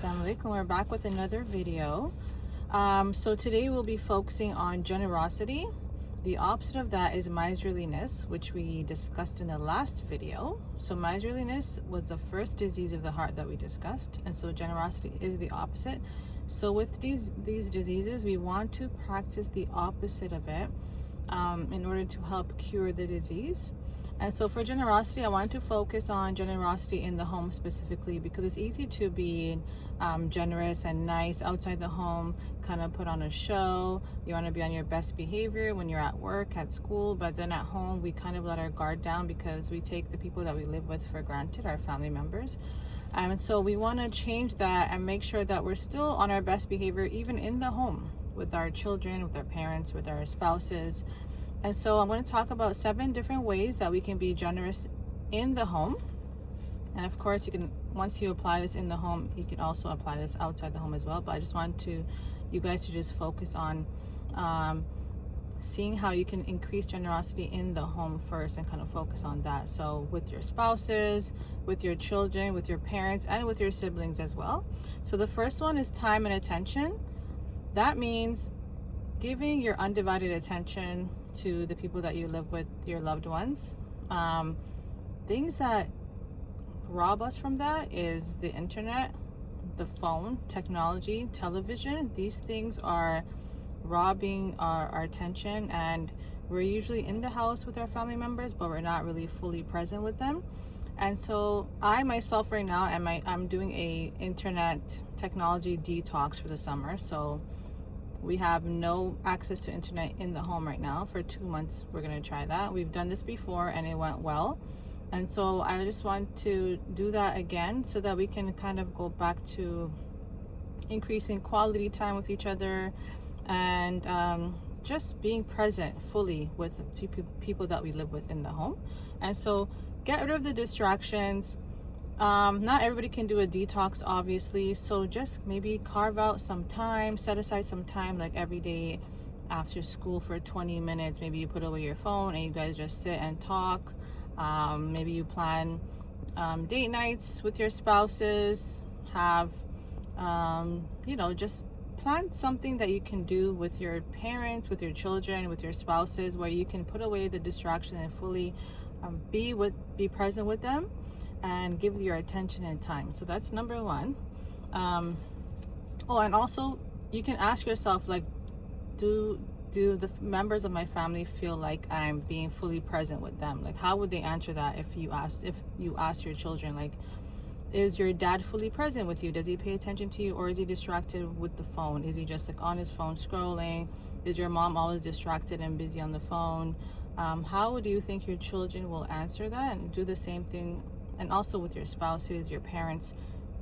Assalamu alaikum. We're back with another video. So today we'll be focusing on generosity. The opposite of that is miserliness, which we discussed in the last video. So miserliness was the first disease of the heart that we discussed, and so generosity is the opposite. So with these diseases, we want to practice the opposite of it in order to help cure the disease. And so for generosity, I want to focus on generosity in the home specifically, because it's easy to be generous and nice outside the home, kind of put on a show. You want to be on your best behavior when you're at work, at school, but then at home, we kind of let our guard down because we take the people that we live with for granted, our family members. And so we want to change that and make sure that we're still on our best behavior, even in the home, with our children, with our parents, with our spouses. And so I'm going to talk about 7 different ways that we can be generous in the home. And of course, you can, once you apply this in the home, you can also apply this outside the home as well. But I just want you guys to just focus on seeing how you can increase generosity in the home first, and kind of focus on that. So with your spouses, with your children, with your parents, and with your siblings as well. So the first one is time and attention. That means giving your undivided attention to the people that you live with, your loved ones. Things that rob us from that is the internet, the phone, technology, television. These things are robbing our attention, and we're usually in the house with our family members, but we're not really fully present with them. And so I myself right now, I'm doing a internet technology detox for the summer. So we have no access to internet in the home right now for 2 months. We're going to try that. We've done this before and it went well. And so I just want to do that again so that we can kind of go back to increasing quality time with each other, and just being present fully with the people that we live with in the home. And so get rid of the distractions. Not everybody can do a detox, obviously, so just maybe carve out some time, set aside some time, like every day after school for 20 minutes. Maybe you put away your phone and you guys just sit and talk. Maybe you plan date nights with your spouses, have just plan something that you can do with your parents, with your children, with your spouses, where you can put away the distraction and fully be present with them and give your attention and time. So that's number 1. And also you can ask yourself, like, do the members of my family feel like I'm being fully present with them? Like, how would they answer that if you ask your children, like, is your dad fully present with you? Does he pay attention to you, or is he distracted with the phone? Is he just like on his phone scrolling? Is your mom always distracted and busy on the phone? How do you think your children will answer that? And do the same thing. And also with your spouses, your parents,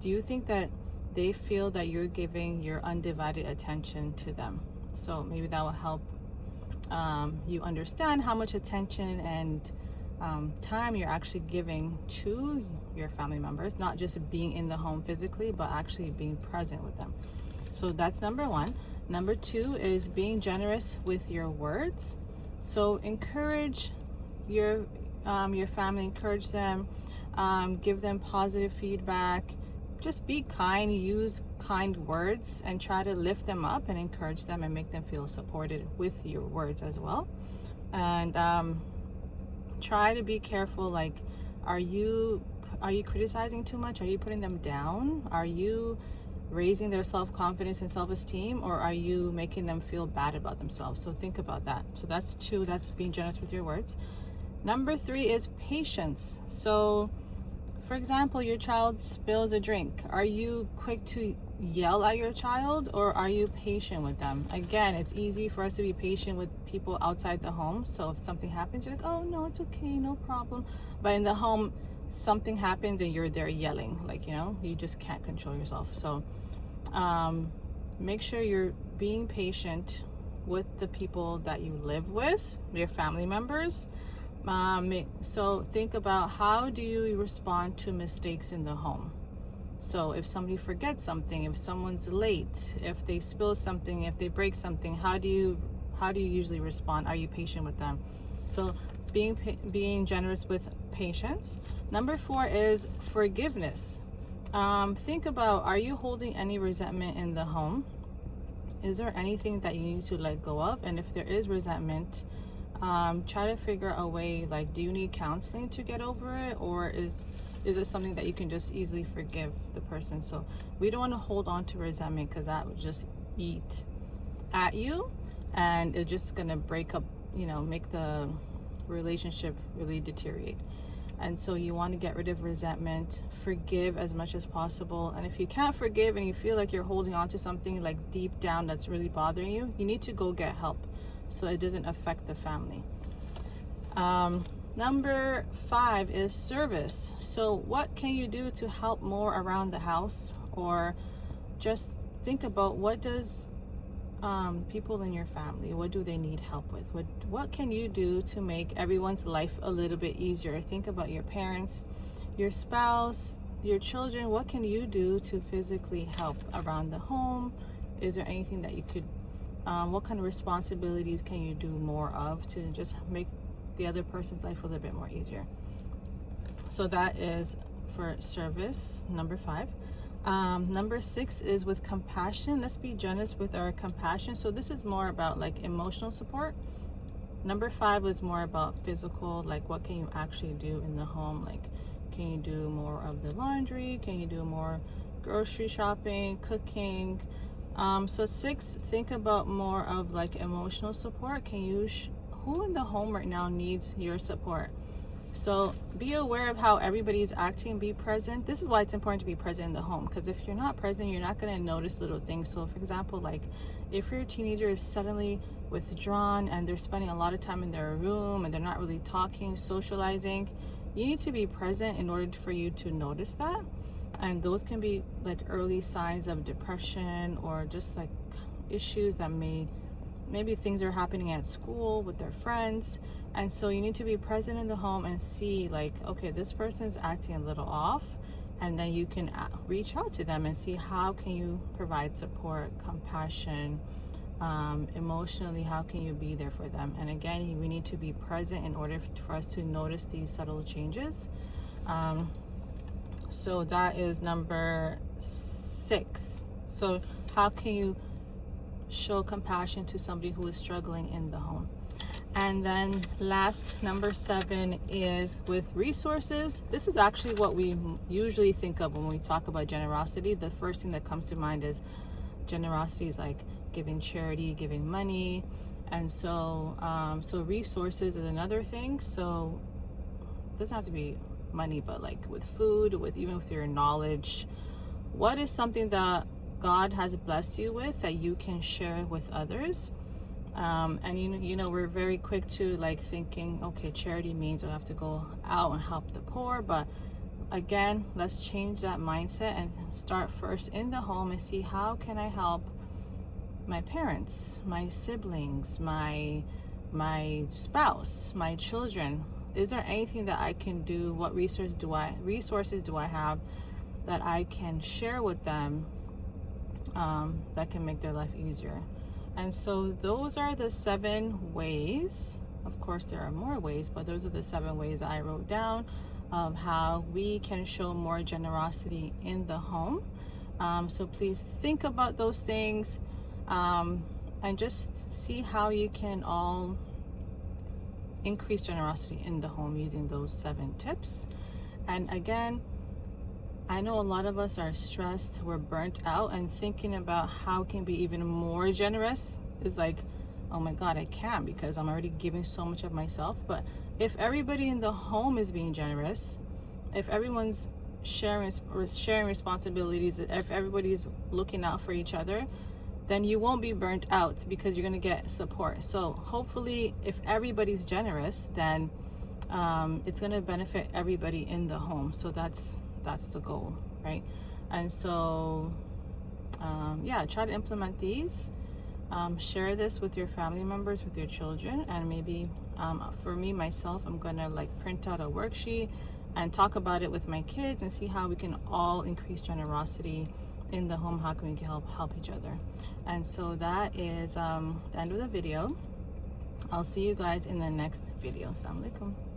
do you think that they feel that you're giving your undivided attention to them? So maybe that will help you understand how much attention and time you're actually giving to your family members, not just being in the home physically, but actually being present with them. So that's number 1. Number 2 is being generous with your words. So encourage your family, encourage them. Give them positive feedback. Just be kind, use kind words, and try to lift them up and encourage them and make them feel supported with your words as well. And try to be careful, like, are you criticizing too much? Are you putting them down? Are you raising their self-confidence and self-esteem, or are you making them feel bad about themselves? So think about that. So that's 2, that's being generous with your words. Number 3 is patience. So for example, your child spills a drink. Are you quick to yell at your child, or are you patient with them? Again, it's easy for us to be patient with people outside the home. So if something happens, you're like, oh no, it's okay, no problem. But in the home, something happens and you're there yelling, like, you just can't control yourself. So make sure you're being patient with the people that you live with, your family members. So think about, how do you respond to mistakes in the home? So if somebody forgets something, if someone's late, if they spill something, if they break something, how do you usually respond? Are you patient with them? So being generous with patience. Number 4 is forgiveness. Think about, are you holding any resentment in the home? Is there anything that you need to let go of? And if there is resentment, try to figure out a way, like, do you need counseling to get over it, or is it something that you can just easily forgive the person? So we don't want to hold on to resentment, because that would just eat at you, and it's just gonna break up, make the relationship really deteriorate. And so you want to get rid of resentment, forgive as much as possible. And if you can't forgive and you feel like you're holding on to something like deep down that's really bothering you, you need to go get help so it doesn't affect the family. Number 5 is service. So what can you do to help more around the house? Or just think about, what does people in your family, what do they need help with? What can you do to make everyone's life a little bit easier? Think about your parents, your spouse, your children. What can you do to physically help around the home? Is there anything that you could, what kind of responsibilities can you do more of to just make the other person's life a little bit more easier? So that is for service, number 5. Number 6 is with compassion. Let's be generous with our compassion. So this is more about like emotional support. Number 5 was more about physical, like what can you actually do in the home? Like, can you do more of the laundry? Can you do more grocery shopping, cooking? So 6, think about more of like emotional support. Can you, who in the home right now needs your support? So be aware of how everybody's acting, be present. This is why it's important to be present in the home, because if you're not present, you're not going to notice little things. So for example, like if your teenager is suddenly withdrawn and they're spending a lot of time in their room and they're not really talking, socializing, you need to be present in order for you to notice that. And those can be like early signs of depression, or just like issues that maybe things are happening at school with their friends. And so you need to be present in the home and see, like, okay, this person's acting a little off, and then you can reach out to them and see how can you provide support, compassion, emotionally, how can you be there for them? And again, we need to be present in order for us to notice these subtle changes. So that is number 6. So how can you show compassion to somebody who is struggling in the home? And then last, number 7 is with resources. This is actually what we usually think of when we talk about generosity. The first thing that comes to mind is generosity is like giving charity, giving money. And so so resources is another thing. So it doesn't have to be money, but like with food, even with your knowledge. What is something that God has blessed you with that you can share with others? And we're very quick to like thinking, okay, charity means I have to go out and help the poor. But again, let's change that mindset and start first in the home and see, how can I help my parents, my siblings, my spouse, my children? Is there anything that I can do? What resources do I have that I can share with them that can make their life easier? And so those are the 7 ways. Of course, there are more ways, but those are the 7 ways I wrote down of how we can show more generosity in the home. So please think about those things, and just see how you can all increase generosity in the home using those 7 tips. And again, I know a lot of us are stressed, we're burnt out, and thinking about how can be even more generous is like, oh my God, I can't, because I'm already giving so much of myself. But if everybody in the home is being generous, if everyone's sharing responsibilities, if everybody's looking out for each other, then you won't be burnt out, because you're going to get support. So hopefully if everybody's generous, then it's going to benefit everybody in the home. So that's the goal, right? And so try to implement these. Share this with your family members, with your children, and maybe for me myself, I'm gonna like print out a worksheet and talk about it with my kids and see how we can all increase generosity in the home. How can we help each other? And so that is the end of the video. I'll see you guys in the next video. Assalamu alaikum.